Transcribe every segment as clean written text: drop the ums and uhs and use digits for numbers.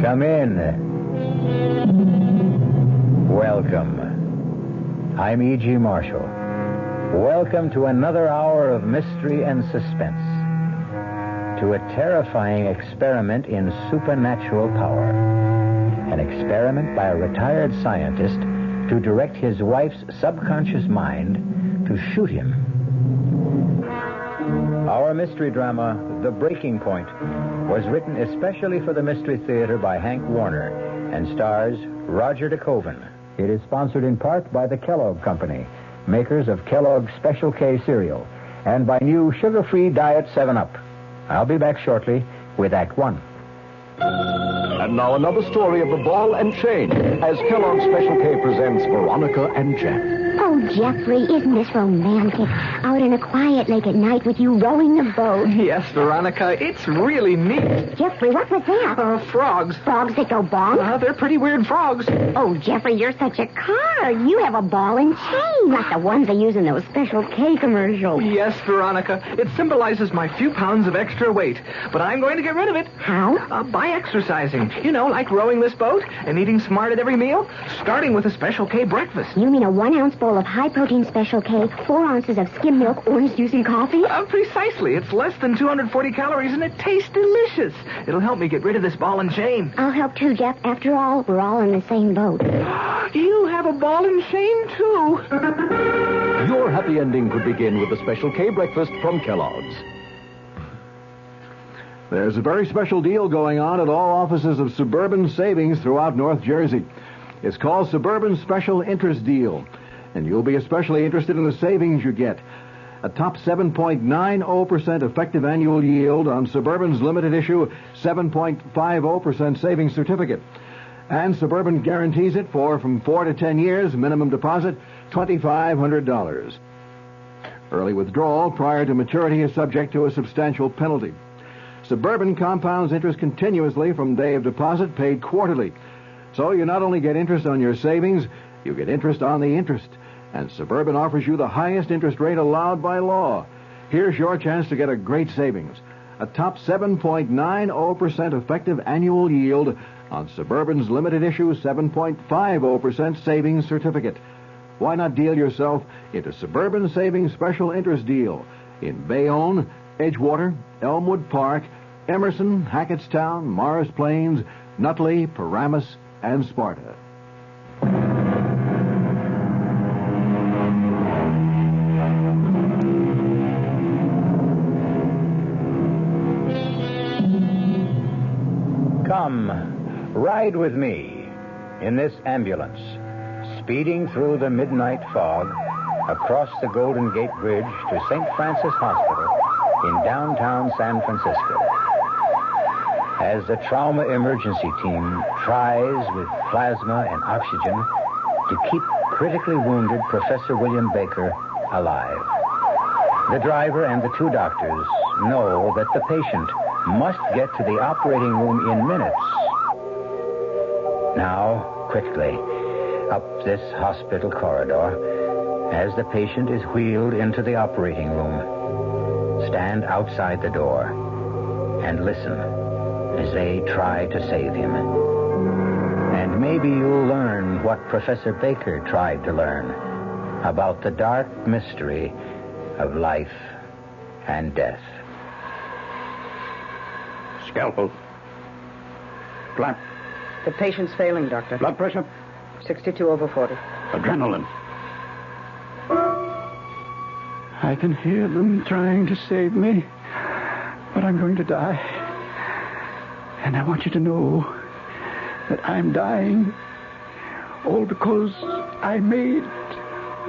Come in. Welcome. I'm E.G. Marshall. Welcome to another hour of mystery and suspense. To a terrifying experiment in supernatural power. An experiment by a retired scientist to direct his wife's subconscious mind to shoot him. Our mystery drama, The Breaking Point, was written especially for the Mystery Theater by Hank Warner and stars Roger DeCoven. It is sponsored in part by the Kellogg Company, makers of Kellogg's Special K cereal, and by new sugar-free Diet 7-Up. I'll be back shortly with Act One. And now another story of the ball and chain as Kellogg's Special K presents Veronica and Jeff. Oh, Jeffrey, isn't this romantic? Out in a quiet lake at night with you rowing the boat. Yes, Veronica, it's really neat. Jeffrey, what was that? Frogs. Frogs that go bonk? They're pretty weird frogs. Oh, Jeffrey, you're such a card. You have a ball and chain, like the ones they use in those Special K commercials. Yes, Veronica, it symbolizes my few pounds of extra weight. But I'm going to get rid of it. How? By exercising. You know, like rowing this boat and eating smart at every meal, starting with a Special K breakfast. You mean a 1-ounce bowl of high-protein Special K, 4 ounces of skim milk, orange juice, and coffee? Precisely. It's less than 240 calories, and it tastes delicious. It'll help me get rid of this ball and chain. I'll help too, Jeff. After all, we're all in the same boat. You have a ball and chain, too. Your happy ending could begin with the Special K breakfast from Kellogg's. There's a very special deal going on at all offices of Suburban Savings throughout North Jersey. It's called Suburban Special Interest Deal, and you'll be especially interested in the savings you get. A top 7.90% effective annual yield on Suburban's limited issue 7.50% savings certificate. And Suburban guarantees it from 4 to 10 years, minimum deposit $2,500. Early withdrawal prior to maturity is subject to a substantial penalty. Suburban compounds interest continuously from day of deposit, paid quarterly. So you not only get interest on your savings, you get interest on the interest. And Suburban offers you the highest interest rate allowed by law. Here's your chance to get a great savings. A top 7.90% effective annual yield on Suburban's limited issue 7.50% savings certificate. Why not deal yourself into Suburban Savings Special Interest Deal in Bayonne, Edgewater, Elmwood Park, Emerson, Hackettstown, Morris Plains, Nutley, Paramus, and Sparta. Come, ride with me in this ambulance, speeding through the midnight fog, across the Golden Gate Bridge to St. Francis Hospital in downtown San Francisco. As the trauma emergency team tries with plasma and oxygen to keep critically wounded Professor William Baker alive. The driver and the 2 doctors know that the patient must get to the operating room in minutes. Now, quickly, up this hospital corridor, as the patient is wheeled into the operating room. Stand outside the door and listen as they try to save him. And maybe you'll learn what Professor Baker tried to learn about the dark mystery of life and death. Scalpel. Flap. The patient's failing, Doctor. Blood pressure. 62/40. Adrenaline. I can hear them trying to save me, but I'm going to die. And I want you to know that I'm dying, all because I made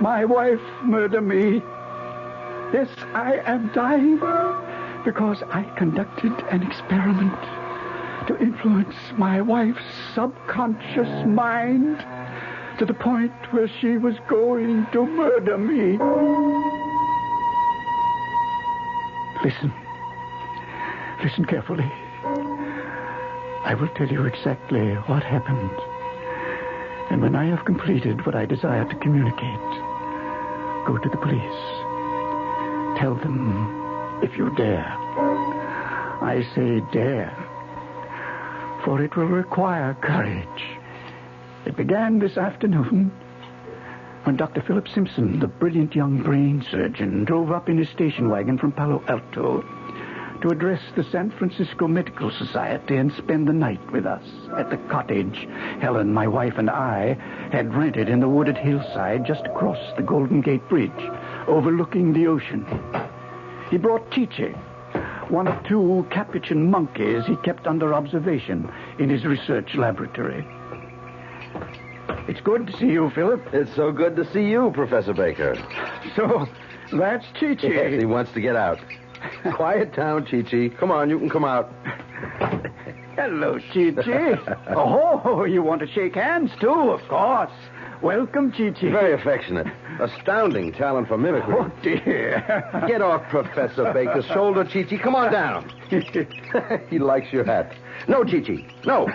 my wife murder me. Yes, I am dying because I conducted an experiment to influence my wife's subconscious mind to the point where she was going to murder me. Listen. Listen carefully. I will tell you exactly what happened. And when I have completed what I desire to communicate, go to the police. Tell them, if you dare. I say dare. for it will require courage. It began this afternoon when Dr. Philip Simpson, the brilliant young brain surgeon, drove up in his station wagon from Palo Alto to address the San Francisco Medical Society and spend the night with us at the cottage Helen, my wife, and I had rented in the wooded hillside just across the Golden Gate Bridge, overlooking the ocean. He brought Chi-Chi, one of 2 capuchin monkeys he kept under observation in his research laboratory. It's good to see you, Philip. It's so good to see you, Professor Baker. So, that's Chi-Chi. Yes, he wants to get out. Quiet down, Chi-Chi. Come on, you can come out. Hello, Chi-Chi. Oh, you want to shake hands, too, of course. Welcome, Chi-Chi. Very affectionate. Astounding talent for mimicry. Oh, dear. Get off Professor Baker's shoulder, Chi-Chi. Come on down. He likes your hat. No, Chi-Chi. No.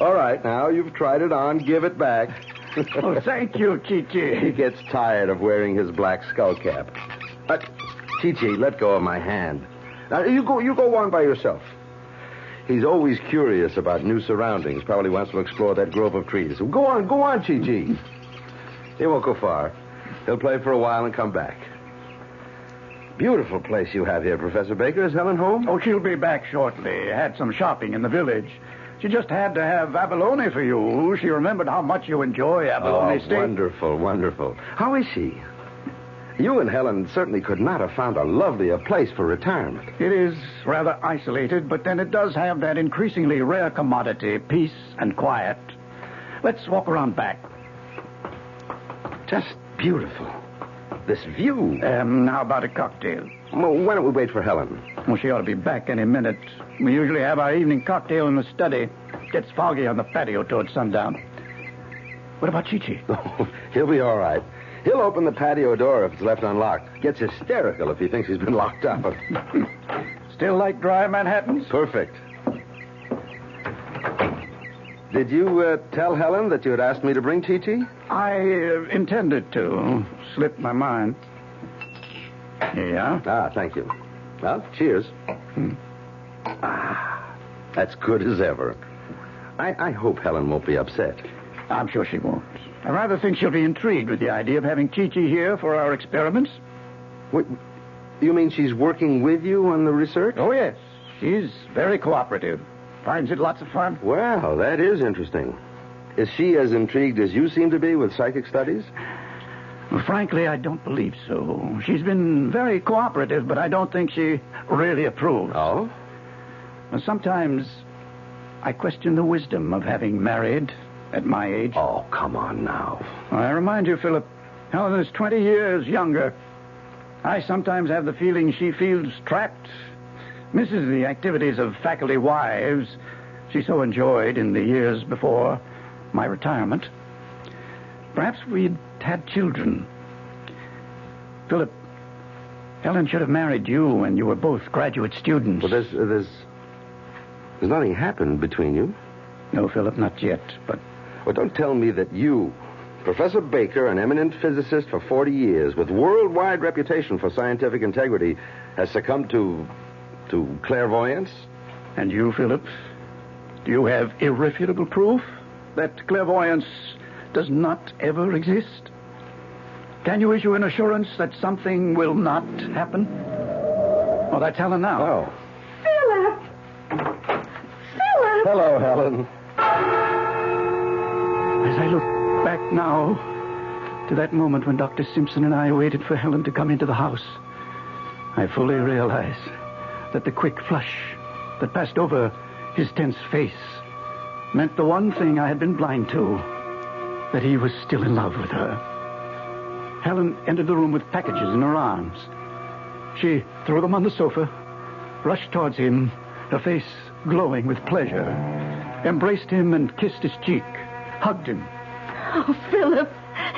All right, now you've tried it on. Give it back. Oh, thank you, Chi-Chi. He gets tired of wearing his black skull cap. Chi-Chi, let go of my hand. Now, you go on by yourself. He's always curious about new surroundings. Probably wants to explore that grove of trees. Go on, Chi-Chi. He won't go far. He'll play for a while and come back. Beautiful place you have here, Professor Baker. Is Helen home? Oh, she'll be back shortly. Had some shopping in the village. She just had to have abalone for you. She remembered how much you enjoy abalone steak. Wonderful, wonderful. How is she? You and Helen certainly could not have found a lovelier place for retirement. It is rather isolated, but then it does have that increasingly rare commodity, peace and quiet. Let's walk around back. Just beautiful. This view. How about a cocktail? Well, why don't we wait for Helen? Well, she ought to be back any minute. We usually have our evening cocktail in the study. Gets foggy on the patio towards sundown. What about Chi-Chi? Oh, he'll be all right. He'll open the patio door if it's left unlocked. Gets hysterical if he thinks he's been locked up. Still like dry Manhattans? Perfect. Did you tell Helen that you had asked me to bring Chi-Chi? I intended to. Slipped my mind. Here you are. Ah, thank you. Well, cheers. That's good as ever. I hope Helen won't be upset. I'm sure she won't. I rather think she'll be intrigued with the idea of having Chi-Chi here for our experiments. Wait, you mean she's working with you on the research? Oh, yes. She's very cooperative. Finds it lots of fun. Well, that is interesting. Is she as intrigued as you seem to be with psychic studies? Well, frankly, I don't believe so. She's been very cooperative, but I don't think she really approves. Oh? Well, sometimes I question the wisdom of having married at my age. Oh, come on now. I remind you, Philip, Helen is 20 years younger. I sometimes have the feeling she feels trapped, misses the activities of faculty wives she so enjoyed in the years before my retirement. Perhaps we'd had children. Philip, Helen should have married you when you were both graduate students. Well, there's nothing happened between you. No, Philip, not yet, but... Well, don't tell me that you, Professor Baker, an eminent physicist for 40 years, with worldwide reputation for scientific integrity, has succumbed to clairvoyance? And you, Philip? Do you have irrefutable proof that clairvoyance does not ever exist? Can you issue an assurance that something will not happen? Oh, that's Helen now. Oh. Philip! Philip! Hello, Helen. As I look back now to that moment when Dr. Simpson and I waited for Helen to come into the house, I fully realize that the quick flush that passed over his tense face meant the one thing I had been blind to, that he was still in love with her. Helen entered the room with packages in her arms. She threw them on the sofa, rushed towards him, her face glowing with pleasure, embraced him and kissed his cheek, hugged him. Oh, Philip,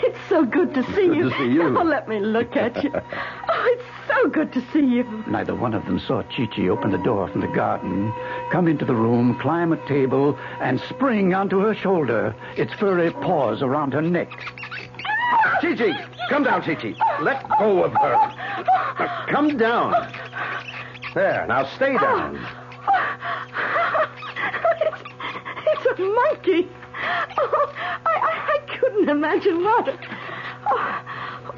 it's so good to see you. Good to see you. Oh, let me look at you. Oh, it's so good to see you. Neither one of them saw Chi-Chi open the door from the garden, come into the room, climb a table, and spring onto her shoulder, its furry paws around her neck. Chi-Chi, come down, Chi-Chi. Let go of her. Now, come down. There, now stay down. monkey. Oh, I couldn't imagine what. Oh,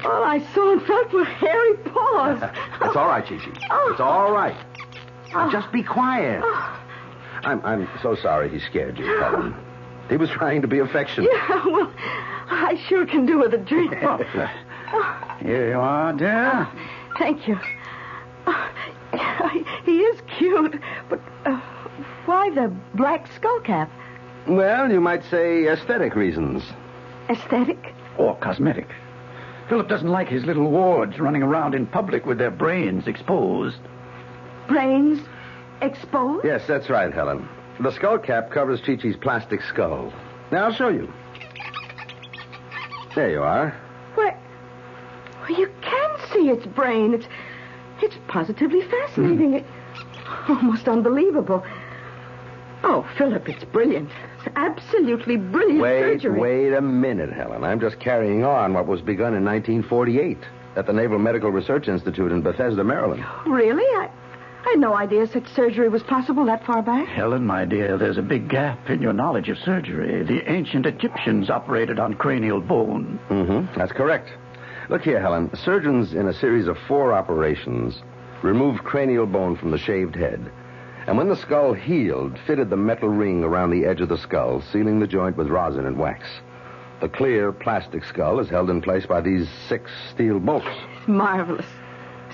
all I saw and felt were hairy paws. It's all right, Chi-Chi. It's all right. Now, just be quiet. I'm so sorry he scared you, Helen. He was trying to be affectionate. Yeah, well, I sure can do with a drink. Here you are, dear. Thank you. He is cute, but why the black skull cap? Well, you might say aesthetic reasons. Aesthetic? Or cosmetic. Philip doesn't like his little wards running around in public with their brains exposed. Brains exposed? Yes, that's right, Helen. The skull cap covers Chi-Chi's plastic skull. Now, I'll show you. There you are. Well, you can see its brain. It's positively fascinating. It's almost unbelievable. Oh, Philip, it's brilliant. It's absolutely brilliant surgery. Wait a minute, Helen. I'm just carrying on what was begun in 1948 at the Naval Medical Research Institute in Bethesda, Maryland. Really? I had no idea such surgery was possible that far back. Helen, my dear, there's a big gap in your knowledge of surgery. The ancient Egyptians operated on cranial bone. Mm-hmm. That's correct. Look here, Helen. Surgeons, in a series of 4 operations, removed cranial bone from the shaved head. And when the skull healed, fitted the metal ring around the edge of the skull, sealing the joint with rosin and wax. The clear plastic skull is held in place by these 6 steel bolts. Marvelous.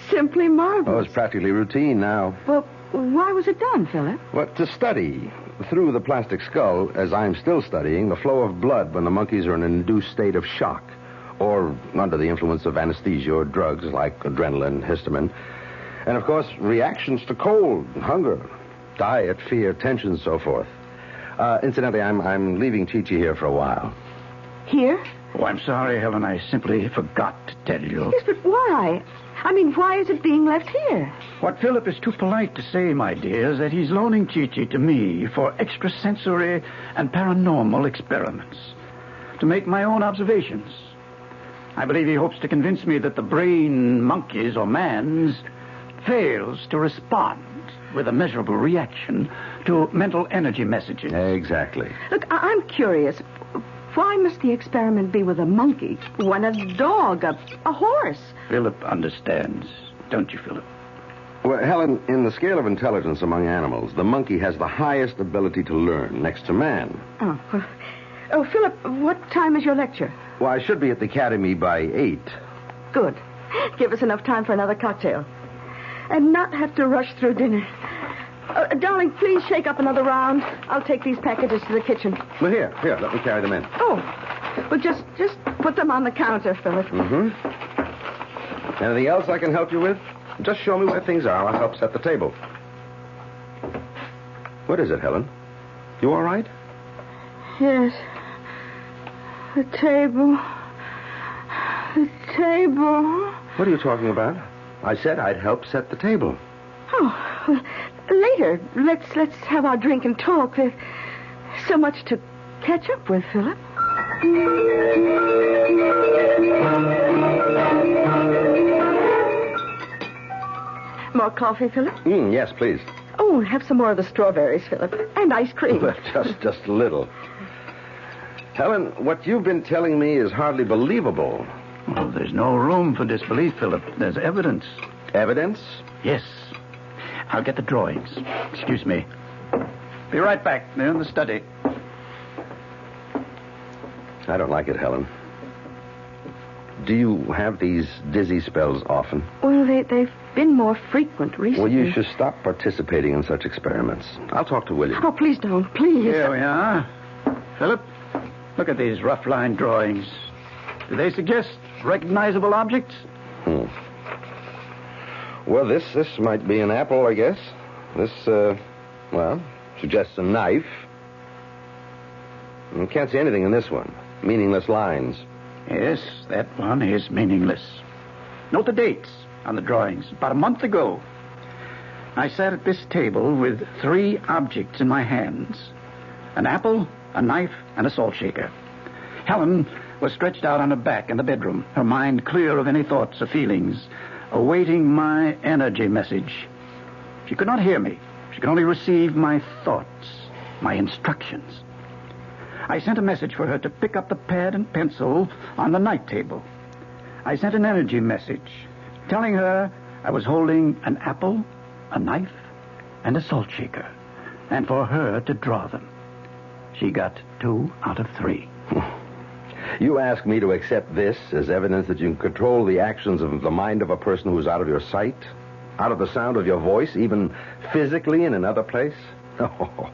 Simply marvelous. Oh, it's practically routine now. Well, why was it done, Philip? Well, to study through the plastic skull, as I'm still studying, the flow of blood when the monkeys are in an induced state of shock or under the influence of anesthesia or drugs like adrenaline, histamine. And, of course, reactions to cold, hunger, diet, fear, tension, and so forth. Incidentally, I'm leaving Chi-Chi here for a while. Here? Oh, I'm sorry, Helen. I simply forgot to tell you. Yes, but why? I mean, why is it being left here? What Philip is too polite to say, my dear, is that he's loaning Chi-Chi to me for extrasensory and paranormal experiments, to make my own observations. I believe he hopes to convince me that the brain monkey's or man's fails to respond with a measurable reaction to mental energy messages. Exactly. Look, I'm curious. Why must the experiment be with a monkey when a dog, a horse? Philip understands, don't you, Philip? Well, Helen, in the scale of intelligence among animals, the monkey has the highest ability to learn next to man. Oh, Philip, what time is your lecture? Well, I should be at the academy by 8. Good. Give us enough time for another cocktail. And not have to rush through dinner. Darling, please shake up another round. I'll take these packages to the kitchen. Well, here, let me carry them in. Oh, well, just put them on the counter, Philip. Mm-hmm. Anything else I can help you with? Just show me where things are. I'll help set the table. What is it, Helen? You all right? Yes. The table. The table. What are you talking about? I said I'd help set the table. Oh, well, later. Let's have our drink and talk. There's so much to catch up with, Philip. More coffee, Philip? Yes, please. Oh, have some more of the strawberries, Philip. And ice cream. Well, just a little. Helen, what you've been telling me is hardly believable. Well, there's no room for disbelief, Philip. There's evidence. Evidence? Yes. I'll get the drawings. Excuse me. Be right back. They're in the study. I don't like it, Helen. Do you have these dizzy spells often? Well, they've been more frequent recently. Well, you should stop participating in such experiments. I'll talk to William. Oh, please don't. Please. Here we are. Philip, look at these rough line drawings. Do they suggest recognizable objects? Well, this might be an apple, I guess. This, suggests a knife. I can't see anything in this one. Meaningless lines. Yes, that one is meaningless. Note the dates on the drawings. About a month ago, I sat at this table with 3 objects in my hands. An apple, a knife, and a salt shaker. Helen was stretched out on her back in the bedroom, her mind clear of any thoughts or feelings, awaiting my energy message. She could not hear me. She could only receive my thoughts, my instructions. I sent a message for her to pick up the pad and pencil on the night table. I sent an energy message telling her I was holding an apple, a knife, and a salt shaker, and for her to draw them. She got 2 out of 3. You ask me to accept this as evidence that you can control the actions of the mind of a person who's out of your sight, out of the sound of your voice, even physically in another place? Oh,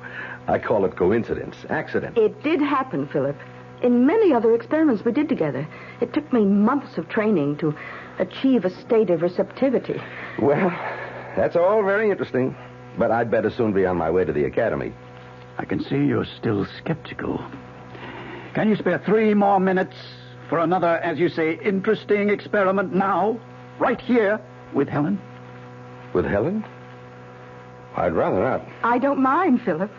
I call it coincidence, accident. It did happen, Philip. In many other experiments we did together. It took me months of training to achieve a state of receptivity. Well, that's all very interesting, but I'd better soon be on my way to the academy. I can see you're still skeptical. Can you spare 3 more minutes for another, as you say, interesting experiment now? Right here with Helen? With Helen? I'd rather not. I don't mind, Philip.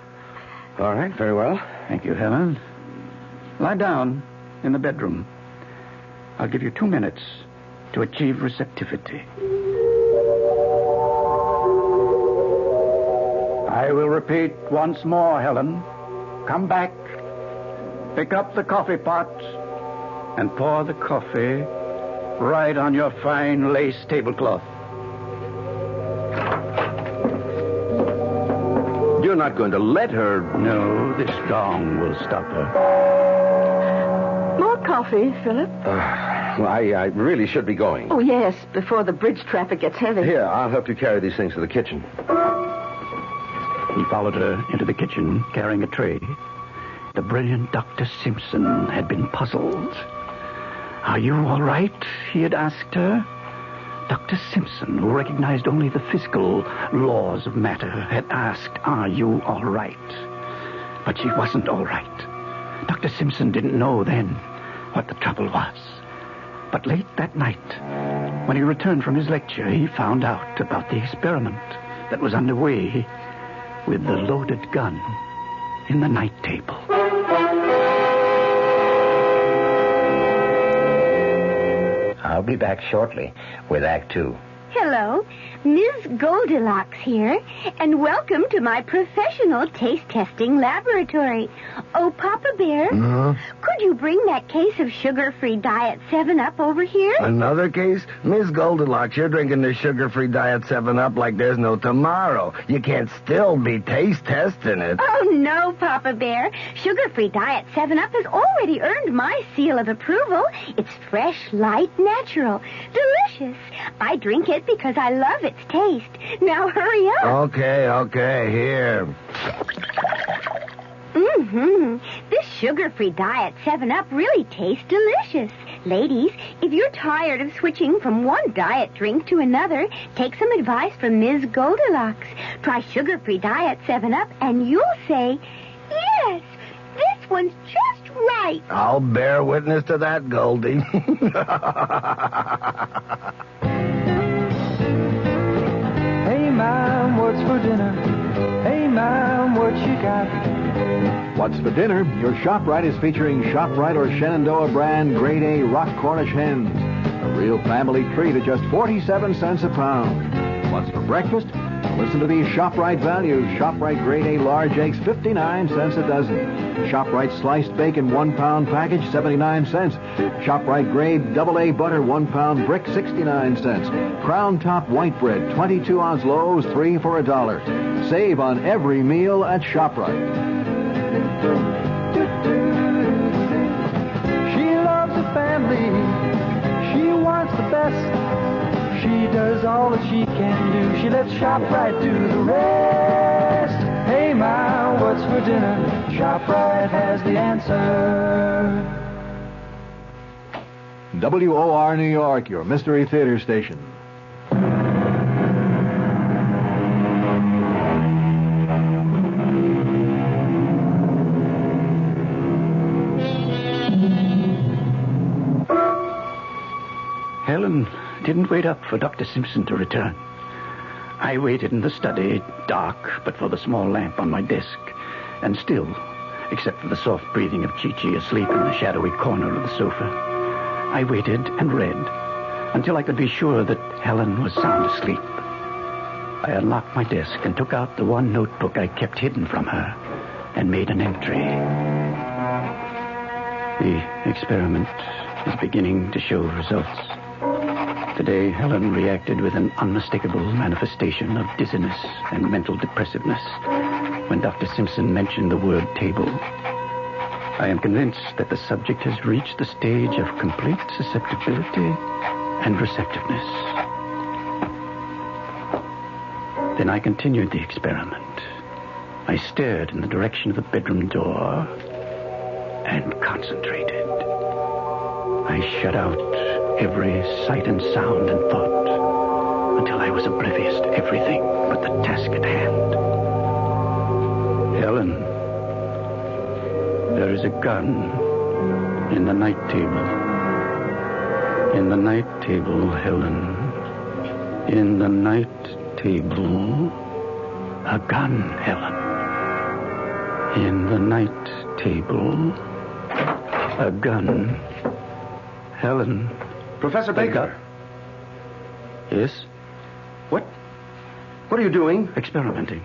All right, very well. Thank you, Helen. Lie down in the bedroom. I'll give you 2 minutes to achieve receptivity. I will repeat once more, Helen. Come back. Pick up the coffee pot and pour the coffee right on your fine lace tablecloth. You're not going to let her... No, this gong will stop her. More coffee, Philip? Well, I really should be going. Oh, yes, before the bridge traffic gets heavy. Here, I'll help you carry these things to the kitchen. He followed her into the kitchen, carrying a tray. The brilliant Dr. Simpson had been puzzled. Are you all right? He had asked her. Dr. Simpson, who recognized only the physical laws of matter, had asked, are you all right? But she wasn't all right. Dr. Simpson didn't know then what the trouble was. But late that night, when he returned from his lecture, he found out about the experiment that was underway with the loaded gun in the night table. I'll be back shortly with Act 2. Hello, Ms. Goldilocks here, and welcome to my professional taste testing laboratory. Oh, Papa Bear, could you bring that case of sugar-free Diet 7-Up over here? Another case? Miss Goldilocks, you're drinking the sugar-free Diet 7-Up like there's no tomorrow. You can't still be taste testing it. Oh, no, Papa Bear. Sugar-free Diet 7-Up has already earned my seal of approval. It's fresh, light, natural, delicious. I drink it because I love its taste. Now hurry up. Okay, here. This sugar-free Diet 7-Up really tastes delicious. Ladies, if you're tired of switching from one diet drink to another, take some advice from Ms. Goldilocks. Try sugar-free Diet 7-Up and you'll say, yes, this one's just right. I'll bear witness to that, Goldie. Hey, Mom, what's for dinner? Hey, Mom, what you got? What's for dinner? Your ShopRite is featuring ShopRite or Shenandoah brand Grade A Rock Cornish hens. A real family treat at just 47 cents a pound. What's for breakfast? Listen to these ShopRite values. ShopRite Grade A large eggs, 59 cents a dozen. ShopRite sliced bacon, 1 pound package, 79 cents. ShopRite Grade AA butter, 1 pound brick, 69 cents. Crown Top white bread, 22-ounce loaves, 3 for $1. Save on every meal at ShopRite. She loves the family. She wants the best. She does all that she can do. She lets ShopRite do the rest. Hey, Ma, what's for dinner? ShopRite has the answer. WOR New York, your Mystery Theater station. Helen didn't wait up for Dr. Simpson to return. I waited in the study, dark but for the small lamp on my desk, and still, except for the soft breathing of Chi-Chi asleep in the shadowy corner of the sofa. I waited and read until I could be sure that Helen was sound asleep. I unlocked my desk and took out the one notebook I kept hidden from her and made an entry. The experiment is beginning to show results. Today, Helen reacted with an unmistakable manifestation of dizziness and mental depressiveness when Dr. Simpson mentioned the word table. I am convinced that the subject has reached the stage of complete susceptibility and receptiveness. Then I continued the experiment. I stared in the direction of the bedroom door and concentrated. I shut out every sight and sound and thought until I was oblivious to everything but the task at hand. Helen, there is a gun in the night table. In the night table, Helen. In the night table. A gun, Helen. In the night table. A gun. Helen. Professor Baker. Yes? What are you doing? Experimenting.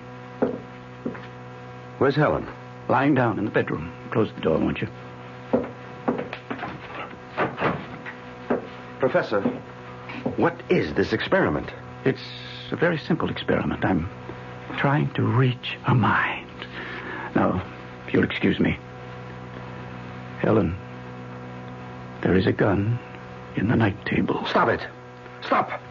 Where's Helen? Lying down in the bedroom. Close the door, won't you? Professor, what is this experiment? It's a very simple experiment. I'm trying to reach her mind. Now, if you'll excuse me. Helen, there is a gun in the night table. Stop it. Stop.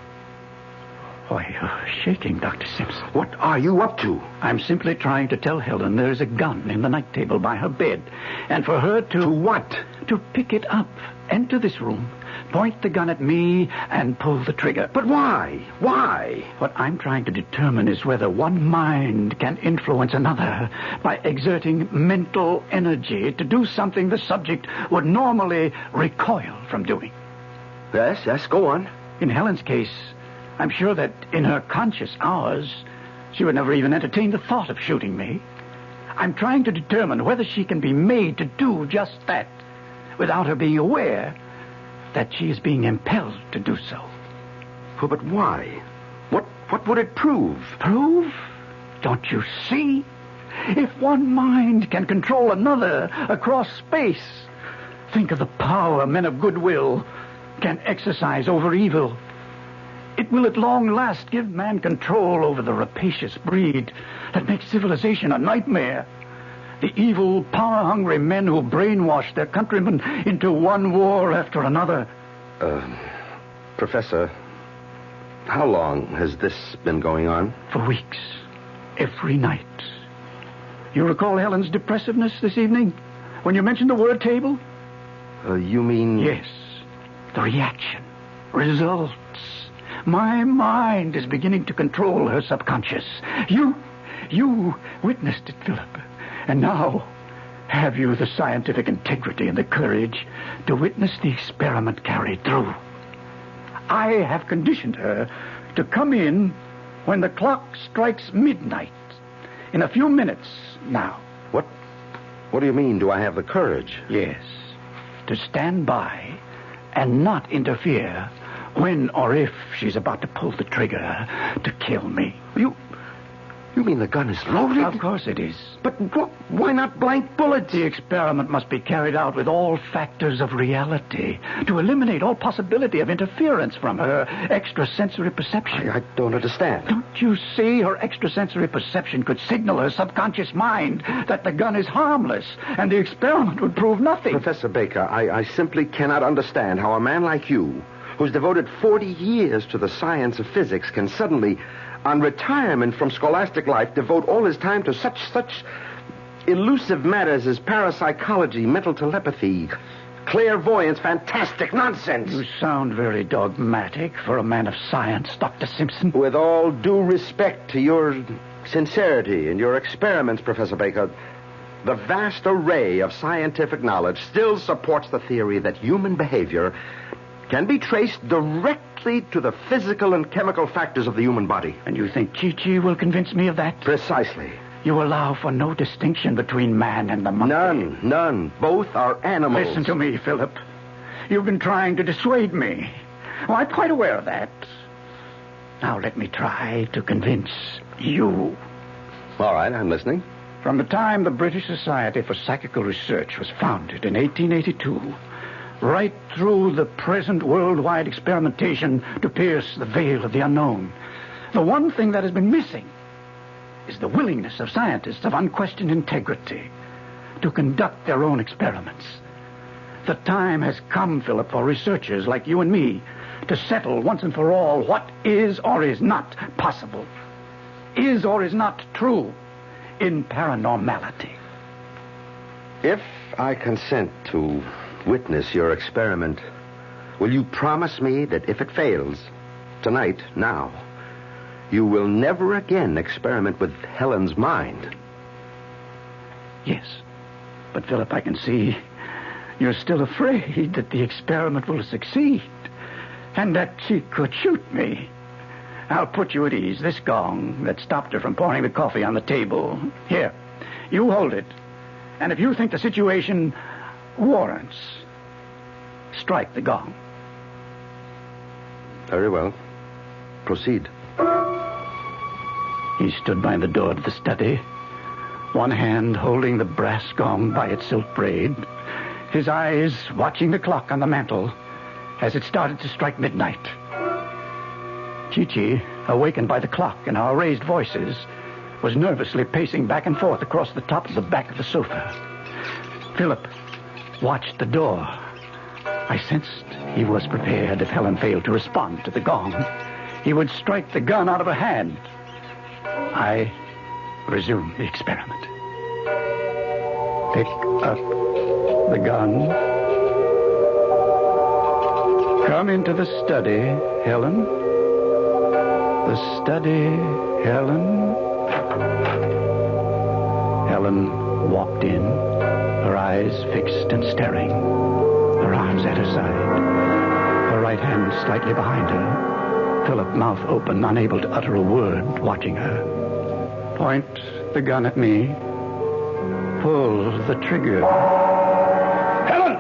Why, you're shaking, Dr. Simpson. What are you up to? I'm simply trying to tell Helen there is a gun in the night table by her bed. And for her to... To what? To pick it up, enter this room, point the gun at me, and pull the trigger. But why? Why? What I'm trying to determine is whether one mind can influence another by exerting mental energy to do something the subject would normally recoil from doing. Yes, go on. In Helen's case, I'm sure that in her conscious hours, she would never even entertain the thought of shooting me. I'm trying to determine whether she can be made to do just that without her being aware that she is being impelled to do so. But why? What would it prove? Prove? Don't you see? If one mind can control another across space, think of the power men of goodwill can exercise over evil. It will at long last give man control over the rapacious breed that makes civilization a nightmare. The evil, power-hungry men who brainwash their countrymen into one war after another. Professor, how long has this been going on? For weeks. Every night. You recall Helen's depressiveness this evening? When you mentioned the word table? You mean... Yes. The reaction. Results. My mind is beginning to control her subconscious. You witnessed it, Philip. And now, have you the scientific integrity and the courage to witness the experiment carried through? I have conditioned her to come in when the clock strikes midnight. In a few minutes now. What do you mean, do I have the courage? Yes. To stand by and not interfere when or if she's about to pull the trigger to kill me. You mean the gun is loaded? Of course it is. But why not blank bullets? The experiment must be carried out with all factors of reality to eliminate all possibility of interference from her extrasensory perception. I don't understand. Don't you see? Her extrasensory perception could signal her subconscious mind that the gun is harmless, and the experiment would prove nothing. Professor Baker, I simply cannot understand how a man like you, who's devoted 40 years to the science of physics, can suddenly, on retirement from scholastic life, devote all his time to such elusive matters as parapsychology, mental telepathy, clairvoyance, fantastic nonsense. You sound very dogmatic for a man of science, Dr. Simpson. With all due respect to your sincerity and your experiments, Professor Baker, the vast array of scientific knowledge still supports the theory that human behavior can be traced directly to the physical and chemical factors of the human body. And you think Chi-Chi will convince me of that? Precisely. You allow for no distinction between man and the monkey? None. Both are animals. Listen to me, Philip. You've been trying to dissuade me. Oh, I'm quite aware of that. Now let me try to convince you. All right, I'm listening. From the time the British Society for Psychical Research was founded in 1882, right through the present worldwide experimentation to pierce the veil of the unknown, the one thing that has been missing is the willingness of scientists of unquestioned integrity to conduct their own experiments. The time has come, Philip, for researchers like you and me to settle once and for all what is or is not possible, is or is not true in paranormality. If I consent to witness your experiment, will you promise me that if it fails, tonight, now, you will never again experiment with Helen's mind? Yes. But, Philip, I can see you're still afraid that the experiment will succeed and that she could shoot me. I'll put you at ease. This gong that stopped her from pouring the coffee on the table. Here, you hold it. And if you think the situation warrants, strike the gong. Very well. Proceed. He stood by the door to the study, one hand holding the brass gong by its silk braid, his eyes watching the clock on the mantel as it started to strike midnight. Chi-Chi, awakened by the clock and our raised voices, was nervously pacing back and forth across the top of the back of the sofa. Philip watched the door. I sensed he was prepared if Helen failed to respond to the gong. He would strike the gun out of her hand. I resumed the experiment. Pick up the gun. Come into the study, Helen. The study, Helen. Helen walked in, her eyes fixed and staring, her arms at her side, her right hand slightly behind her, Philip, mouth open, unable to utter a word, watching her. Point the gun at me. Pull the trigger. Helen!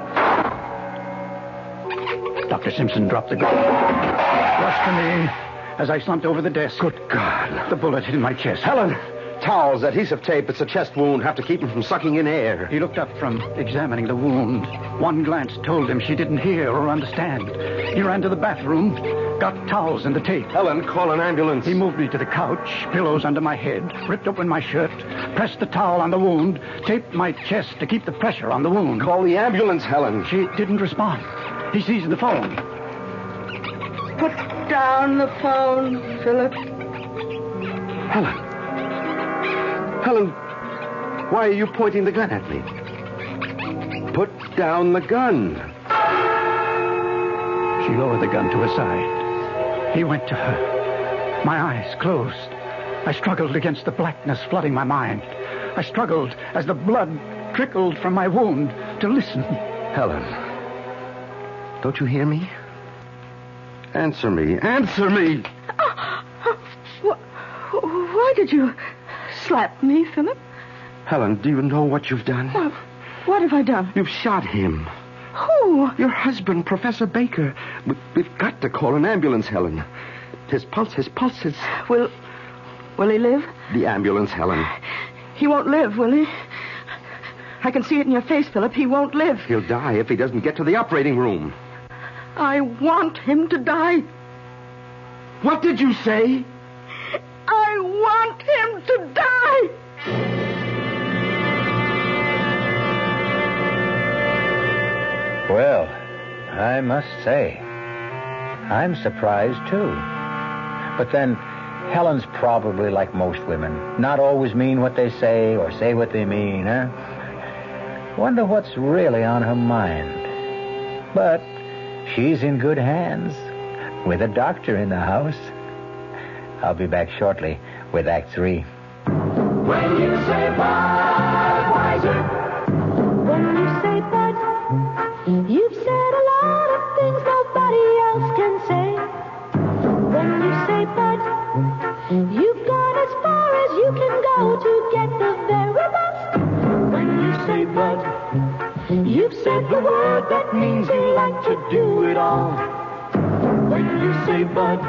Dr. Simpson dropped the gun. Rushed to me as I slumped over the desk. Good God. The bullet hit in my chest. Helen! Towels, adhesive tape. It's a chest wound. Have to keep him from sucking in air. He looked up from examining the wound. One glance told him she didn't hear or understand. He ran to the bathroom, got towels and the tape. Helen, call an ambulance. He moved me to the couch, pillows under my head, ripped open my shirt, pressed the towel on the wound, taped my chest to keep the pressure on the wound. Call the ambulance, Helen. She didn't respond. He seized the phone. Put down the phone, Philip. Helen. Helen, why are you pointing the gun at me? Put down the gun. She lowered the gun to her side. He went to her. My eyes closed. I struggled against the blackness flooding my mind. I struggled as the blood trickled from my wound to listen. Helen, don't you hear me? Answer me. Answer me! Why did you slap me, Philip? Helen, do you know what you've done? What have I done? You've shot him. Who? Your husband, Professor Baker. We've got to call an ambulance, Helen. His pulse. Will he live? The ambulance, Helen. He won't live, will he? I can see it in your face, Philip. He won't live. He'll die if he doesn't get to the operating room. I want him to die. What did you say? I want him to die. Well, I must say, I'm surprised, too. But then, Helen's probably like most women. Not always mean what they say or say what they mean, huh? Wonder what's really on her mind. But she's in good hands with a doctor in the house. I'll be back shortly with Act 3. When you say Budweiser, When you say Bud, you've said a lot of things nobody else can say. When you say Bud, you've gone as far as you can go to get the very best. When you say Bud, you've said the word that means you like to do it all. when you say Bud,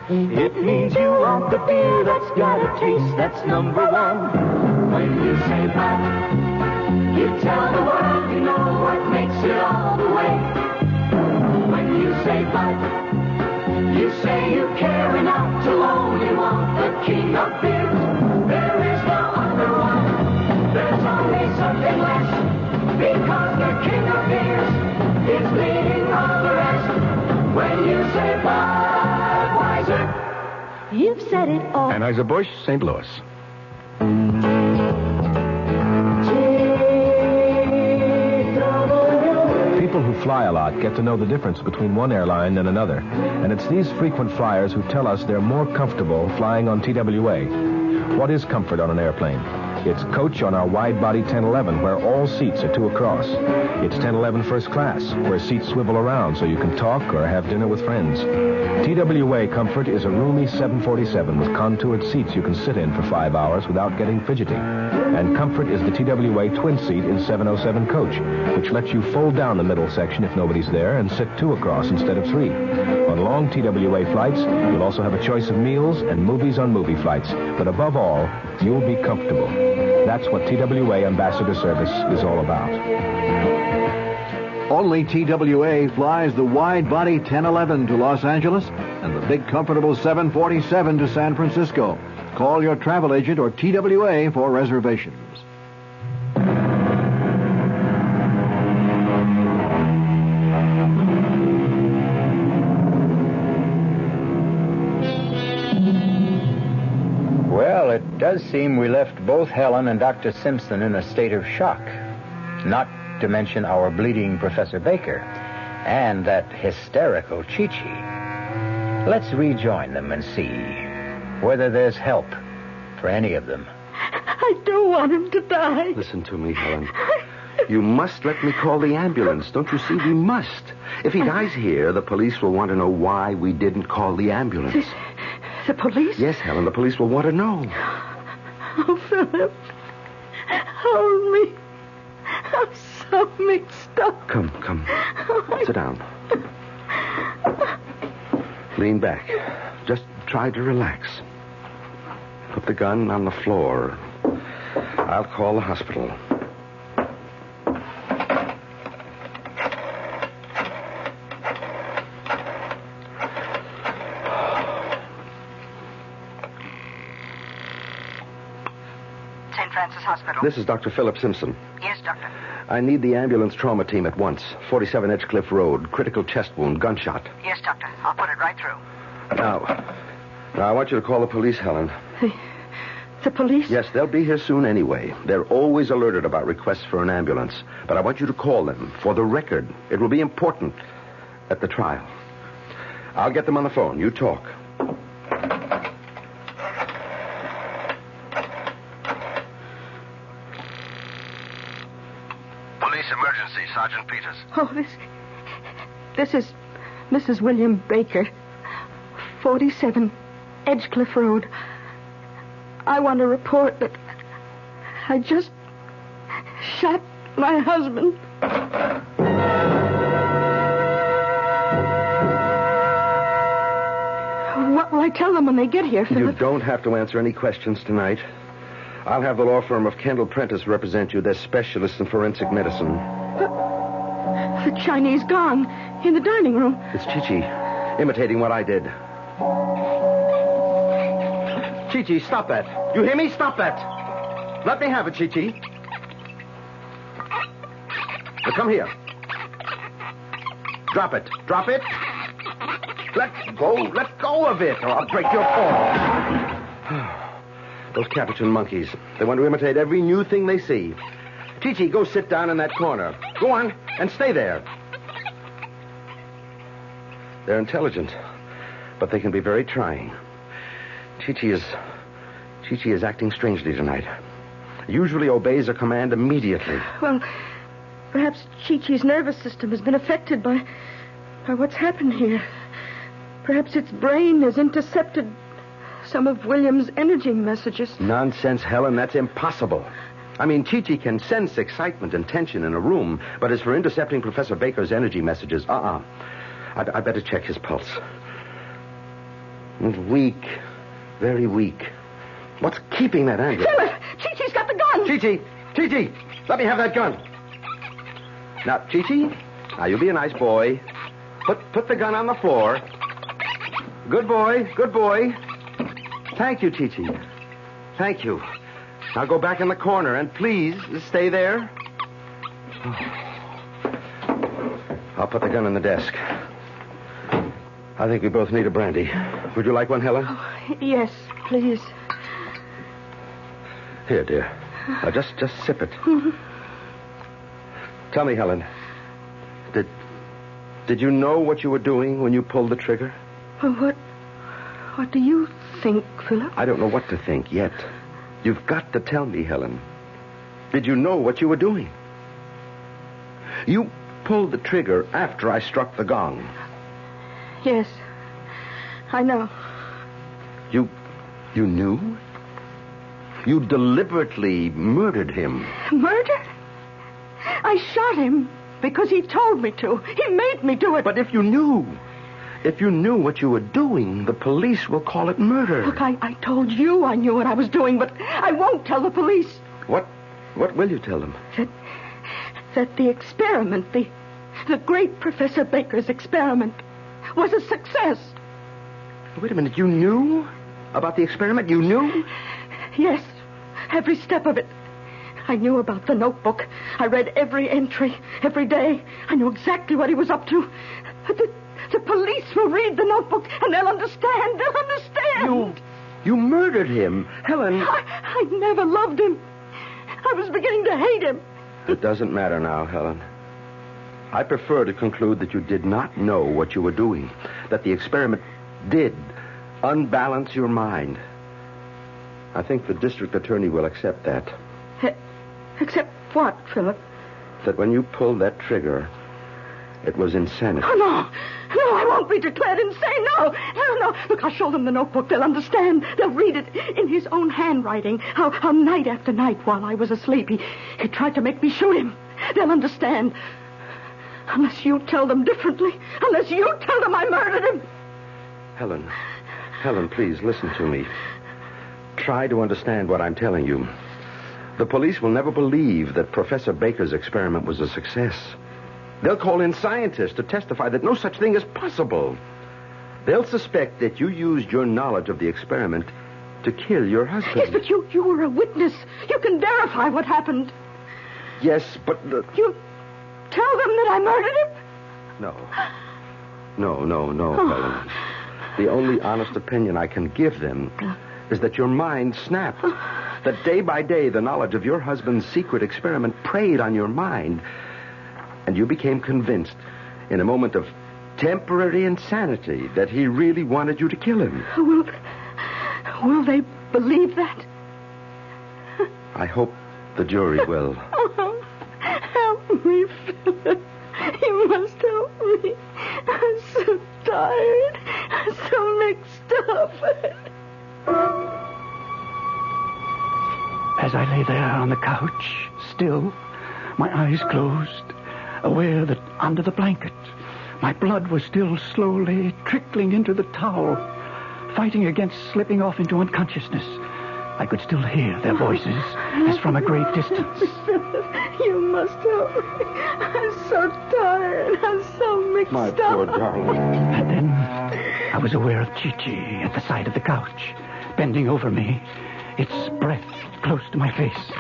It means you want the beer that's got a taste that's number one. When you say Bud, you tell the world you know what makes it all the way. When you say Bud, you say you care enough to only want the king of beers. There is no other one. There's only something less. Because the king of beers is leading all the rest. When you say Budweiser, You've said it all. Anheuser-Busch, St. Louis. People who fly a lot get to know the difference between one airline and another. And it's these frequent flyers who tell us they're more comfortable flying on TWA. What is comfort on an airplane? It's coach on our wide-body 1011, where all seats are 2 across. It's 1011 first class, where seats swivel around so you can talk or have dinner with friends. TWA Comfort is a roomy 747 with contoured seats you can sit in for 5 hours without getting fidgety. And Comfort is the TWA twin seat in 707 coach, which lets you fold down the middle section if nobody's there and sit 2 across instead of 3. On long TWA flights, you'll also have a choice of meals and movies on movie flights. But above all, you'll be comfortable. That's what TWA Ambassador Service is all about. Only TWA flies the wide-body 1011 to Los Angeles and the big, comfortable 747 to San Francisco. Call your travel agent or TWA for reservations. Well, it does seem we left both Helen and Dr. Simpson in a state of shock. Not to mention our bleeding Professor Baker and that hysterical Chi-Chi. Let's rejoin them and see whether there's help for any of them. I don't want him to die. Listen to me, Helen. You must let me call the ambulance. Don't you see? We must. If he dies here, the police will want to know why we didn't call the ambulance. The police? Yes, Helen, the police will want to know. Oh, Philip. Hold me. I'm so mixed up. Come. Sit down. Lean back. Just try to relax. Put the gun on the floor. I'll call the hospital. St. Francis Hospital. This is Dr. Philip Simpson. Yes, doctor. I need the ambulance trauma team at once. 47 Edgecliff Road. Critical chest wound. Gunshot. Yes, doctor. I'll put it right through. Now, I want you to call the police, Helen. The police? Yes, they'll be here soon anyway. They're always alerted about requests for an ambulance. But I want you to call them for the record. It will be important at the trial. I'll get them on the phone. You talk. Police emergency, Sergeant Peters. Oh, this is Mrs. William Baker, 47 Edgecliff Road. I want to report that I just shot my husband. What will I tell them when they get here, Philip? You don't have to answer any questions tonight. I'll have the law firm of Kendall Prentice represent you. They're specialists in forensic medicine. The Chinese gong in the dining room. It's Chi-Chi, imitating what I did. Chi-Chi, stop that. You hear me? Stop that. Let me have it, Chi-Chi. Now, come here. Drop it. Drop it. Let go of it, or I'll break your fall. Those Capuchin monkeys. They want to imitate every new thing they see. Chi-Chi, go sit down in that corner. Go on, and stay there. They're intelligent, but they can be very trying. Chi-Chi is acting strangely tonight. Usually obeys a command immediately. Well, perhaps Chi-Chi's nervous system has been affected by what's happened here. Perhaps its brain has intercepted some of William's energy messages. Nonsense, Helen. That's impossible. I mean, Chi-Chi can sense excitement and tension in a room, but as for intercepting Professor Baker's energy messages, I'd better check his pulse. It's weak. Very weak. What's keeping that anger? Philip! Chi-Chi's got the gun! Chi-Chi! Let me have that gun. Now, Chi-Chi, now you be a nice boy. Put the gun on the floor. Good boy. Thank you, Chi-Chi. Thank you. Now go back in the corner and please stay there. I'll put the gun in the desk. I think we both need a brandy. Would you like one, Helen? Oh, yes, please. Here, dear. Now just sip it. Tell me, Helen. Did you know what you were doing when you pulled the trigger? What do you think, Philip? I don't know what to think yet. You've got to tell me, Helen. Did you know what you were doing? You pulled the trigger after I struck the gong. Yes, I know. You knew? You deliberately murdered him. Murder? I shot him because he told me to. He made me do it. But if you knew what you were doing, the police will call it murder. Look, I told you I knew what I was doing, but I won't tell the police. What will you tell them? That the experiment, the great Professor Baker's experiment, was a success. Wait a minute, you knew about the experiment? You knew? Yes, every step of it. I knew about the notebook. I read every entry, every day. I knew exactly what he was up to. The police will read the notebook, and they'll understand. They'll understand. You murdered him. Helen. I never loved him. I was beginning to hate him. It doesn't matter now, Helen. I prefer to conclude that you did not know what you were doing, that the experiment did unbalance your mind. I think the district attorney will accept that. Accept what, Philip? That when you pulled that trigger, it was insanity. Oh, no, I won't be declared insane. No. Look, I'll show them the notebook. They'll understand. They'll read it in his own handwriting. How night after night while I was asleep, he tried to make me shoot him. They'll understand. Unless you tell them differently. Unless you tell them I murdered him. Helen, please listen to me. Try to understand what I'm telling you. The police will never believe that Professor Baker's experiment was a success. They'll call in scientists to testify that no such thing is possible. They'll suspect that you used your knowledge of the experiment to kill your husband. Yes, but you were a witness. You can verify what happened. Yes, but... You tell them that I murdered him? No, Helen. The only honest opinion I can give them is that your mind snapped. That day by day, the knowledge of your husband's secret experiment preyed on your mind. And you became convinced, in a moment of temporary insanity, that he really wanted you to kill him. Will they believe that? I hope the jury will. Oh, help me, Philip. You must help me. I'm so tired. I'm so mixed up. As I lay there on the couch, still, my eyes closed, aware that under the blanket, my blood was still slowly trickling into the towel, fighting against slipping off into unconsciousness. I could still hear their voices as from a great distance. You must help me. I'm so tired. I'm so mixed My up. poor darling. And then I was aware of Chi-Chi at the side of the couch, bending over me, its breath close to my face.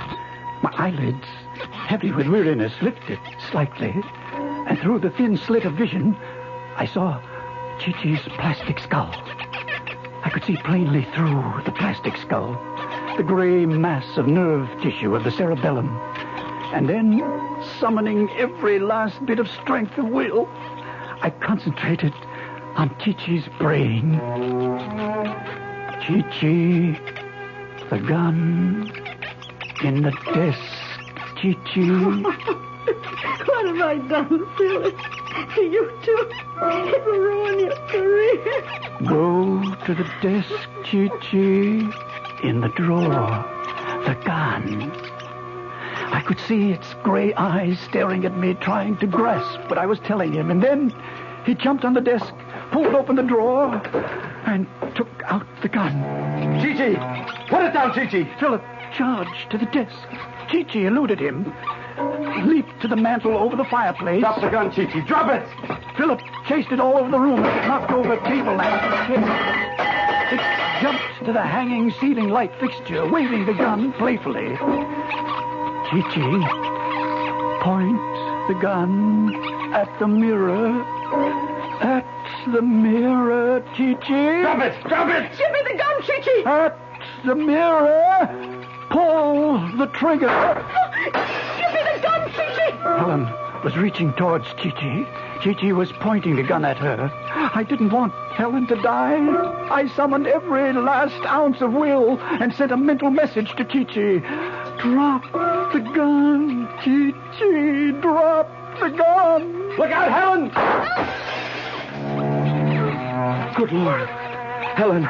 My eyelids, heavy with weariness, lifted slightly, and through the thin slit of vision, I saw Chi-Chi's plastic skull. I could see plainly through the plastic skull the gray mass of nerve tissue of the cerebellum. And then, summoning every last bit of strength of will, I concentrated on Chi-Chi's brain. Chi-Chi, the gun, in the desk, Chi-Chi. What have I done, Philip? To you too? It will ruin your career. Go to the desk, Chi-Chi. In the drawer, the gun. I could see its gray eyes staring at me, trying to grasp what I was telling him. And then he jumped on the desk, pulled open the drawer, and took out the gun. Chi-Chi! Put it down, Chi-Chi! Philip charged to the desk. Chi-Chi eluded him, leaped to the mantel over the fireplace. Drop the gun, Chi-Chi. Drop it! Philip chased it all over the room and knocked over table lamps and chairs. It jumped to the hanging ceiling light fixture, waving the gun playfully. Chi-Chi points the gun at the mirror. At the mirror, Chi-Chi. Drop it! Drop it! Give me the gun, Chi-Chi. At the mirror, pull the trigger. Give me the gun, Chi-Chi. Helen was reaching towards Chi-Chi. Chi-Chi was pointing the gun at her. I didn't want Helen to die. I summoned every last ounce of will and sent a mental message to Chi-Chi. Drop the gun, Chi-Chi. Drop the gun. Look out, Helen! Good Lord. Helen,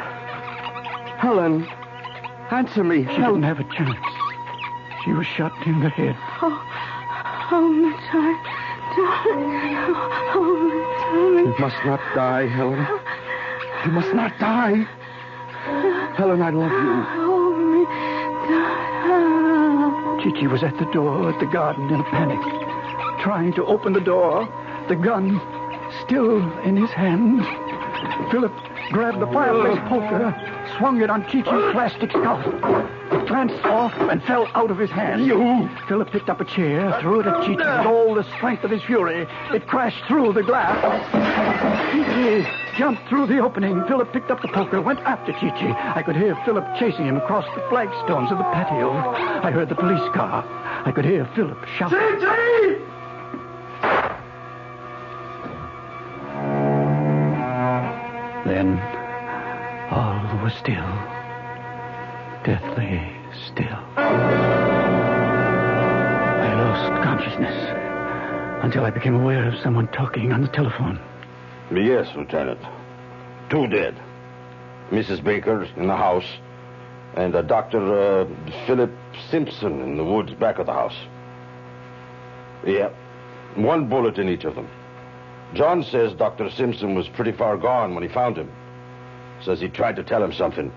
answer me. She didn't have a chance. She was shot in the head. Oh, my darling. You must not die, Helen. You must not die. Helen, I love you. Chi-Chi was at the door at the garden in a panic, trying to open the door, the gun still in his hand. Philip grabbed the fireplace poker, swung it on Chi-Chi's plastic skull. It glanced off and fell out of his hand. Philip picked up a chair, threw it at Chi-Chi with all the strength of his fury. It crashed through the glass. Chi-Chi jumped through the opening. Philip picked up the poker, went after Chi-Chi. I could hear Philip chasing him across the flagstones of the patio. I heard the police car. I could hear Philip shouting. Chi-Chi! Then all was still, deathly still. I lost consciousness until I became aware of someone talking on the telephone. Yes, Lieutenant. 2 dead. Mrs. Baker in the house, and Dr. Philip Simpson in the woods back of the house. Yeah, 1 bullet in each of them. John says Dr. Simpson was pretty far gone when he found him. Says he tried to tell him something.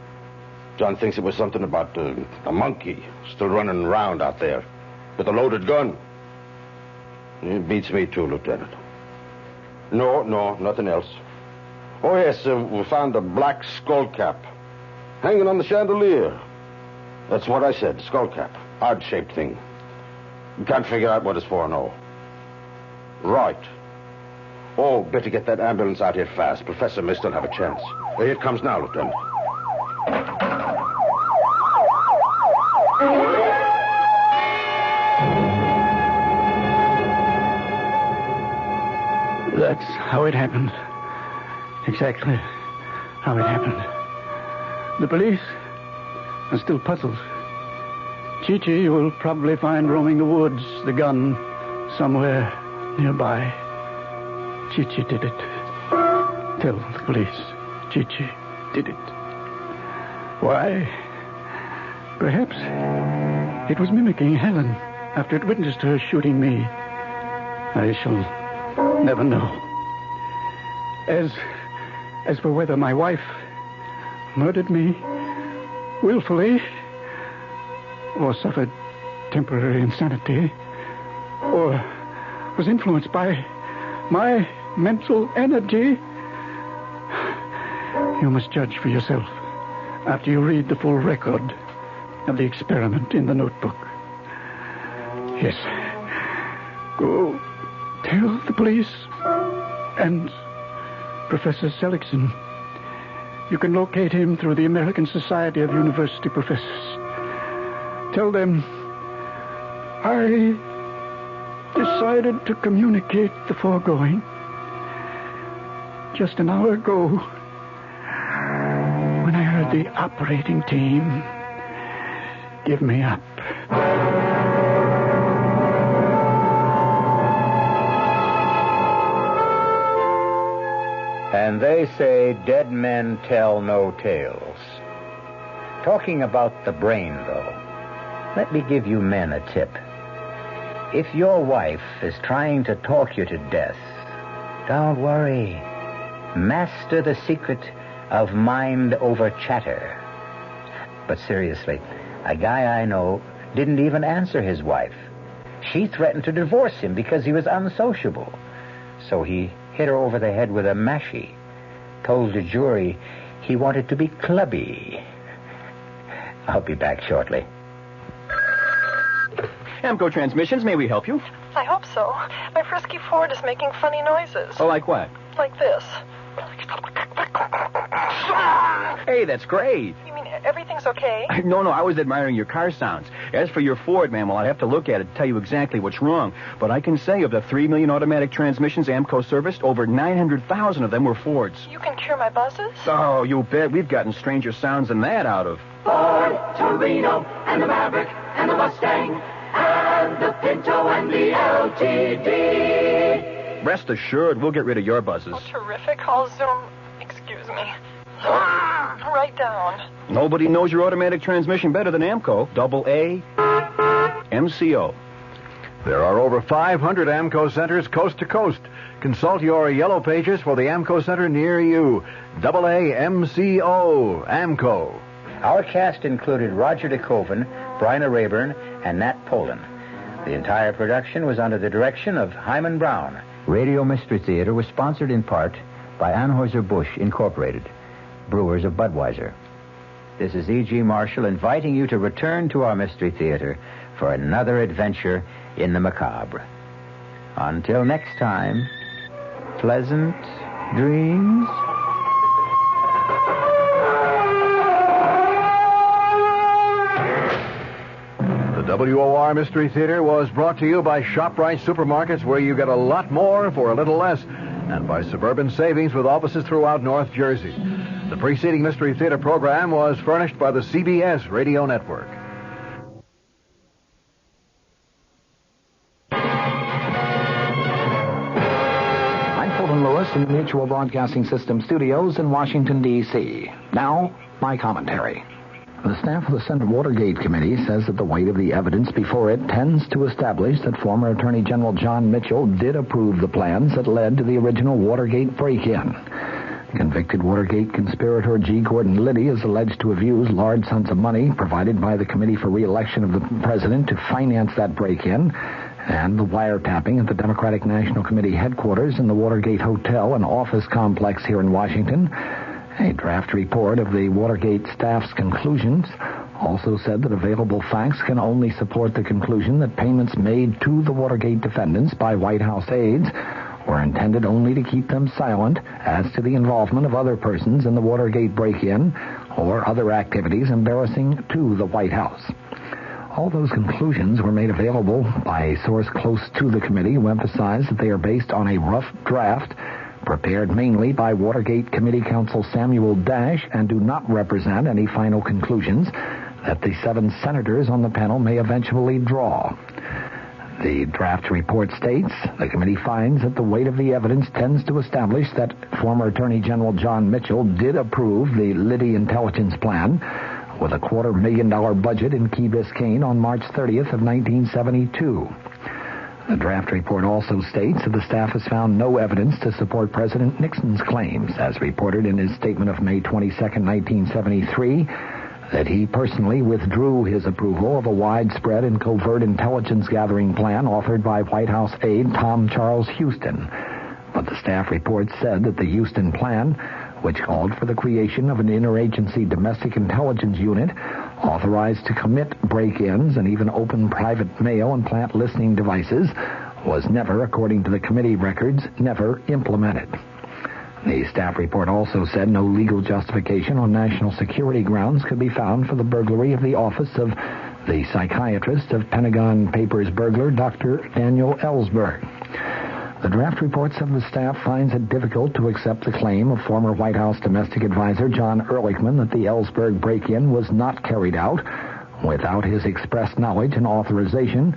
John thinks it was something about a monkey still running around out there with a loaded gun. It beats me too, Lieutenant. No, nothing else. Oh, yes, we found a black skull cap hanging on the chandelier. That's what I said, skull cap. Odd-shaped thing. Can't figure out what it's for, no. Right. Oh, better get that ambulance out here fast. Professor may still have a chance. Here it comes now, Lieutenant. That's how it happened. Exactly how it happened. The police are still puzzled. Chi-Chi will probably find roaming the woods the gun somewhere nearby. Chi-Chi did it. Tell the police Chi-Chi did it. Why? Perhaps it was mimicking Helen after it witnessed her shooting me. I shall never know. As for whether my wife murdered me willfully or suffered temporary insanity or was influenced by my mental energy, you must judge for yourself after you read the full record of the experiment in the notebook. Yes. Go tell the police and Professor Seligson. You can locate him through the American Society of University Professors. Tell them I decided to communicate the foregoing just an hour ago when I heard the operating team give me up. And they say dead men tell no tales. Talking about the brain, though, let me give you men a tip. If your wife is trying to talk you to death, don't worry. Master the secret of mind over chatter. But seriously, a guy I know didn't even answer his wife. She threatened to divorce him because he was unsociable. So he hit her over the head with a mashie, told the jury he wanted to be clubby. I'll be back shortly. Amco Transmissions, may we help you? I hope so. My frisky Ford is making funny noises. Oh, like what? Like this. Hey, that's great. You mean everything's okay? No, I was admiring your car sounds. As for your Ford, ma'am, well, I'd have to look at it to tell you exactly what's wrong. But I can say of the 3 million automatic transmissions Amco serviced, over 900,000 of them were Fords. You can cure my buzzes? Oh, you bet. We've gotten stranger sounds than that out of. Ford, Torino, and the Maverick, and the Mustang, and the Pinto, and the LTD. Rest assured, we'll get rid of your buzzes. Oh, terrific. I'll zoom. Excuse me. Right down. Nobody knows your automatic transmission better than Amco. Double A, MCO. There are over 500 AMCO centers coast to coast. Consult your yellow pages for the AMCO center near you. Double A, MCO, AMCO. Our cast included Roger DeKoven, Bryna Rayburn, and Nat Polen. The entire production was under the direction of Hyman Brown. Radio Mystery Theater was sponsored in part by Anheuser-Busch Incorporated, brewers of Budweiser. This is E.G. Marshall inviting you to return to our Mystery Theater for another adventure in the macabre. Until next time, pleasant dreams. The WOR Mystery Theater was brought to you by ShopRite Supermarkets, where you get a lot more for a little less, and by Suburban Savings with offices throughout North Jersey. The preceding Mystery Theater program was furnished by the CBS Radio Network. I'm Fulton Lewis in the Mutual Broadcasting System studios in Washington, D.C. Now, my commentary. The staff of the Senate Watergate Committee says that the weight of the evidence before it tends to establish that former Attorney General John Mitchell did approve the plans that led to the original Watergate break-in. Convicted Watergate conspirator G. Gordon Liddy is alleged to have used large sums of money provided by the Committee for Re-election of the President to finance that break-in and the wiretapping at the Democratic National Committee headquarters in the Watergate Hotel and office complex here in Washington. A draft report of the Watergate staff's conclusions also said that available facts can only support the conclusion that payments made to the Watergate defendants by White House aides were intended only to keep them silent as to the involvement of other persons in the Watergate break-in or other activities embarrassing to the White House. All those conclusions were made available by a source close to the committee who emphasized that they are based on a rough draft prepared mainly by Watergate Committee Counsel Samuel Dash and do not represent any final conclusions that the 7 senators on the panel may eventually draw. The draft report states, the committee finds that the weight of the evidence tends to establish that former Attorney General John Mitchell did approve the Liddy intelligence plan with a $250,000 budget in Key Biscayne on March 30th of 1972. The draft report also states that the staff has found no evidence to support President Nixon's claims, as reported in his statement of May 22, 1973, that he personally withdrew his approval of a widespread and covert intelligence gathering plan authored by White House aide Tom Charles Houston. But the staff report said that the Houston plan, which called for the creation of an interagency domestic intelligence unit authorized to commit break-ins and even open private mail and plant listening devices, was never, according to the committee records, never implemented. The staff report also said no legal justification on national security grounds could be found for the burglary of the office of the psychiatrist of Pentagon Papers burglar, Dr. Daniel Ellsberg. The draft report said the staff finds it difficult to accept the claim of former White House domestic advisor John Ehrlichman that the Ellsberg break-in was not carried out without his express knowledge and authorization.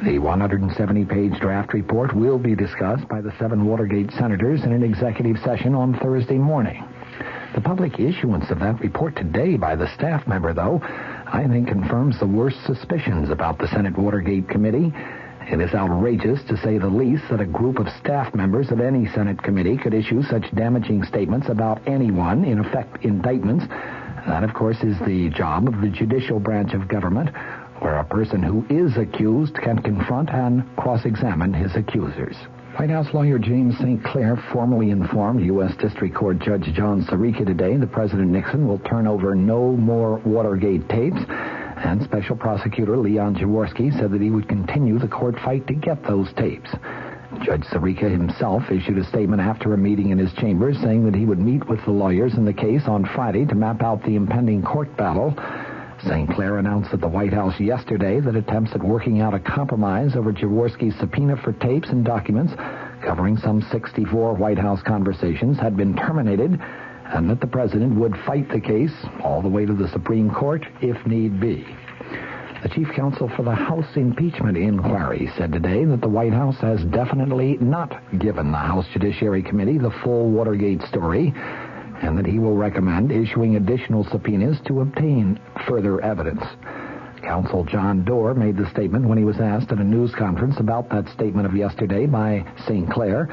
The 170-page draft report will be discussed by the 7 Watergate senators in an executive session on Thursday morning. The public issuance of that report today by the staff member, though, I think confirms the worst suspicions about the Senate Watergate Committee It is outrageous, to say the least, that a group of staff members of any Senate committee could issue such damaging statements about anyone, in effect indictments. That, of course, is the job of the judicial branch of government, where a person who is accused can confront and cross-examine his accusers. White House lawyer James St. Clair formally informed U.S. District Court Judge John Sirica today that President Nixon will turn over no more Watergate tapes, and Special Prosecutor Leon Jaworski said that he would continue the court fight to get those tapes. Judge Sirica himself issued a statement after a meeting in his chambers saying that he would meet with the lawyers in the case on Friday to map out the impending court battle. St. Clair announced at the White House yesterday that attempts at working out a compromise over Jaworski's subpoena for tapes and documents covering some 64 White House conversations had been terminated, and that the president would fight the case all the way to the Supreme Court if need be. The chief counsel for the House impeachment inquiry said today that the White House has definitely not given the House Judiciary Committee the full Watergate story, and that he will recommend issuing additional subpoenas to obtain further evidence. Counsel John Doerr made the statement when he was asked at a news conference about that statement of yesterday by St. Clair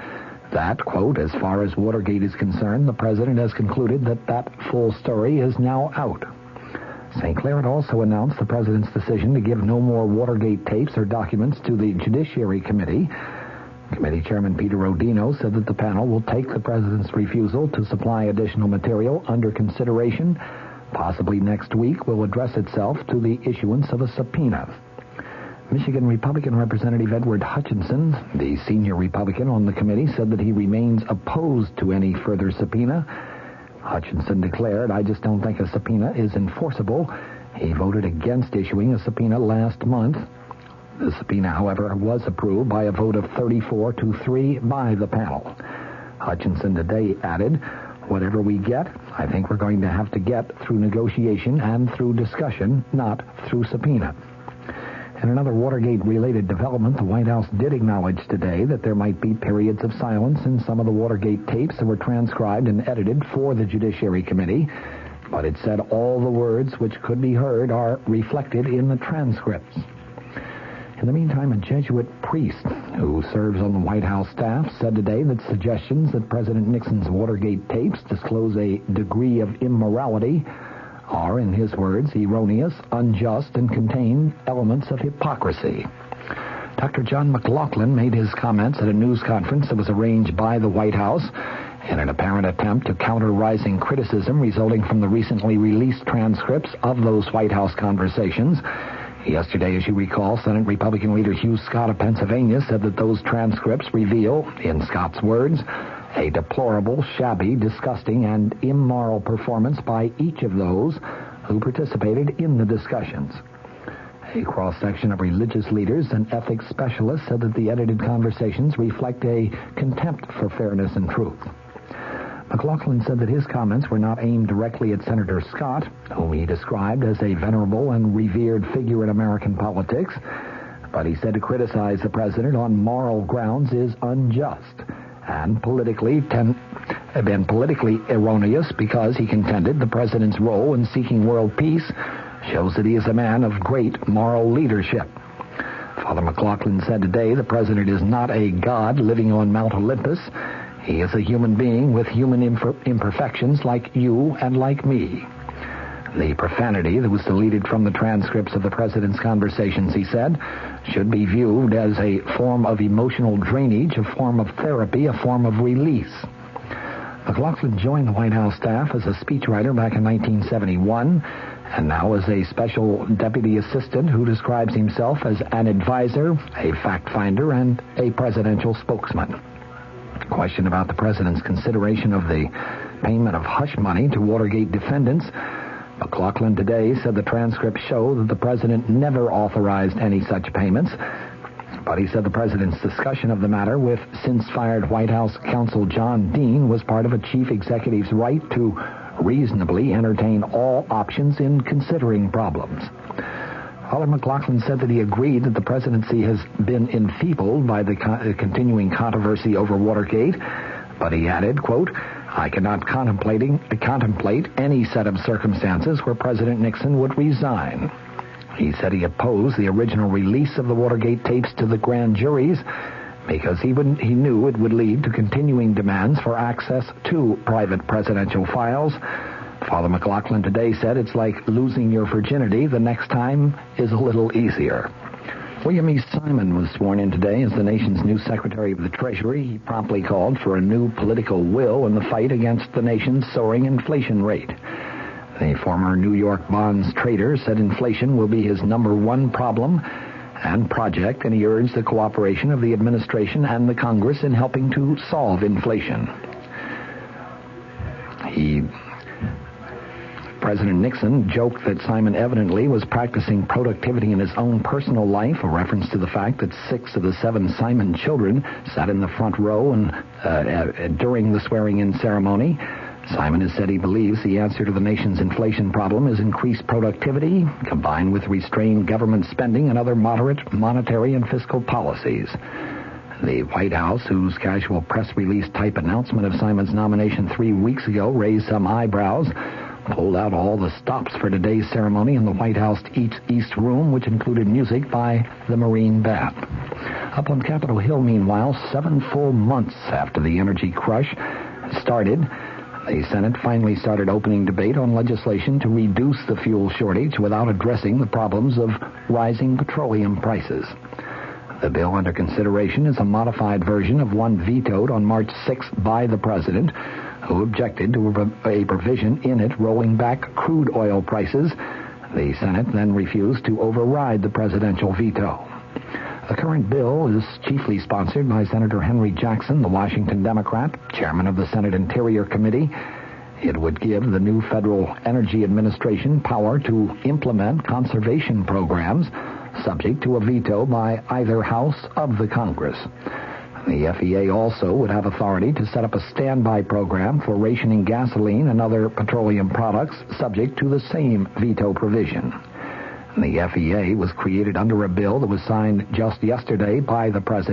that, quote, as far as Watergate is concerned, the president has concluded that that full story is now out. St. Clair had also announced the president's decision to give no more Watergate tapes or documents to the Judiciary Committee. Committee Chairman Peter Rodino said that the panel will take the president's refusal to supply additional material under consideration. Possibly next week will address itself to the issuance of a subpoena. Michigan Republican Representative Edward Hutchinson, the senior Republican on the committee, said that he remains opposed to any further subpoena. Hutchinson declared, I just don't think a subpoena is enforceable. He voted against issuing a subpoena last month. The subpoena, however, was approved by a vote of 34-3 by the panel. Hutchinson today added, whatever we get, I think we're going to have to get through negotiation and through discussion, not through subpoena. In another Watergate-related development, the White House did acknowledge today that there might be periods of silence in some of the Watergate tapes that were transcribed and edited for the Judiciary Committee, but it said all the words which could be heard are reflected in the transcripts. In the meantime, a Jesuit priest who serves on the White House staff said today that suggestions that President Nixon's Watergate tapes disclose a degree of immorality are, in his words, erroneous, unjust, and contain elements of hypocrisy. Dr. John McLaughlin made his comments at a news conference that was arranged by the White House in an apparent attempt to counter rising criticism resulting from the recently released transcripts of those White House conversations. Yesterday, as you recall, Senate Republican leader Hugh Scott of Pennsylvania said that those transcripts reveal, in Scott's words, a deplorable, shabby, disgusting, and immoral performance by each of those who participated in the discussions. A cross-section of religious leaders and ethics specialists said that the edited conversations reflect a contempt for fairness and truth. McLaughlin said that his comments were not aimed directly at Senator Scott, whom he described as a venerable and revered figure in American politics, but he said to criticize the president on moral grounds is unjust and politically erroneous because he contended the president's role in seeking world peace shows that he is a man of great moral leadership. Father McLaughlin said today the president is not a god living on Mount Olympus. He is a human being with human imperfections like you and like me. The profanity that was deleted from the transcripts of the president's conversations, he said, should be viewed as a form of emotional drainage, a form of therapy, a form of release. McLaughlin joined the White House staff as a speechwriter back in 1971, and now as a special deputy assistant who describes himself as an advisor, a fact finder, and a presidential spokesman. Question about the president's consideration of the payment of hush money to Watergate defendants, McLaughlin today said the transcripts show that the president never authorized any such payments, but he said the president's discussion of the matter with since-fired White House counsel John Dean was part of a chief executive's right to reasonably entertain all options in considering problems. Father McLaughlin said that he agreed that the presidency has been enfeebled by the continuing controversy over Watergate, but he added, quote, I cannot contemplate any set of circumstances where President Nixon would resign. He said he opposed the original release of the Watergate tapes to the grand juries because he knew it would lead to continuing demands for access to private presidential files. Father McLaughlin today said it's like losing your virginity. The next time is a little easier. William E. Simon was sworn in today as the nation's new Secretary of the Treasury. He promptly called for a new political will in the fight against the nation's soaring inflation rate. The former New York bonds trader said inflation will be his number one problem and project, and he urged the cooperation of the administration and the Congress in helping to solve inflation. President Nixon joked that Simon evidently was practicing productivity in his own personal life, a reference to the fact that 6 of the 7 Simon children sat in the front row during the swearing-in ceremony. Simon has said he believes the answer to the nation's inflation problem is increased productivity, combined with restrained government spending and other moderate monetary and fiscal policies. The White House, whose casual press release type announcement of Simon's nomination 3 weeks ago raised some eyebrows, pulled out all the stops for today's ceremony in the White House East Room, which included music by the Marine Band. Up on Capitol Hill, meanwhile, 7 full months after the energy crush started, the Senate finally started opening debate on legislation to reduce the fuel shortage without addressing the problems of rising petroleum prices. The bill under consideration is a modified version of one vetoed on March 6th by the president, who objected to a provision in it rolling back crude oil prices. The Senate then refused to override the presidential veto. The current bill is chiefly sponsored by Senator Henry Jackson, the Washington Democrat, chairman of the Senate Interior Committee. It would give the new Federal Energy Administration power to implement conservation programs subject to a veto by either house of the Congress. The FEA also would have authority to set up a standby program for rationing gasoline and other petroleum products subject to the same veto provision. The FEA was created under a bill that was signed just yesterday by the president.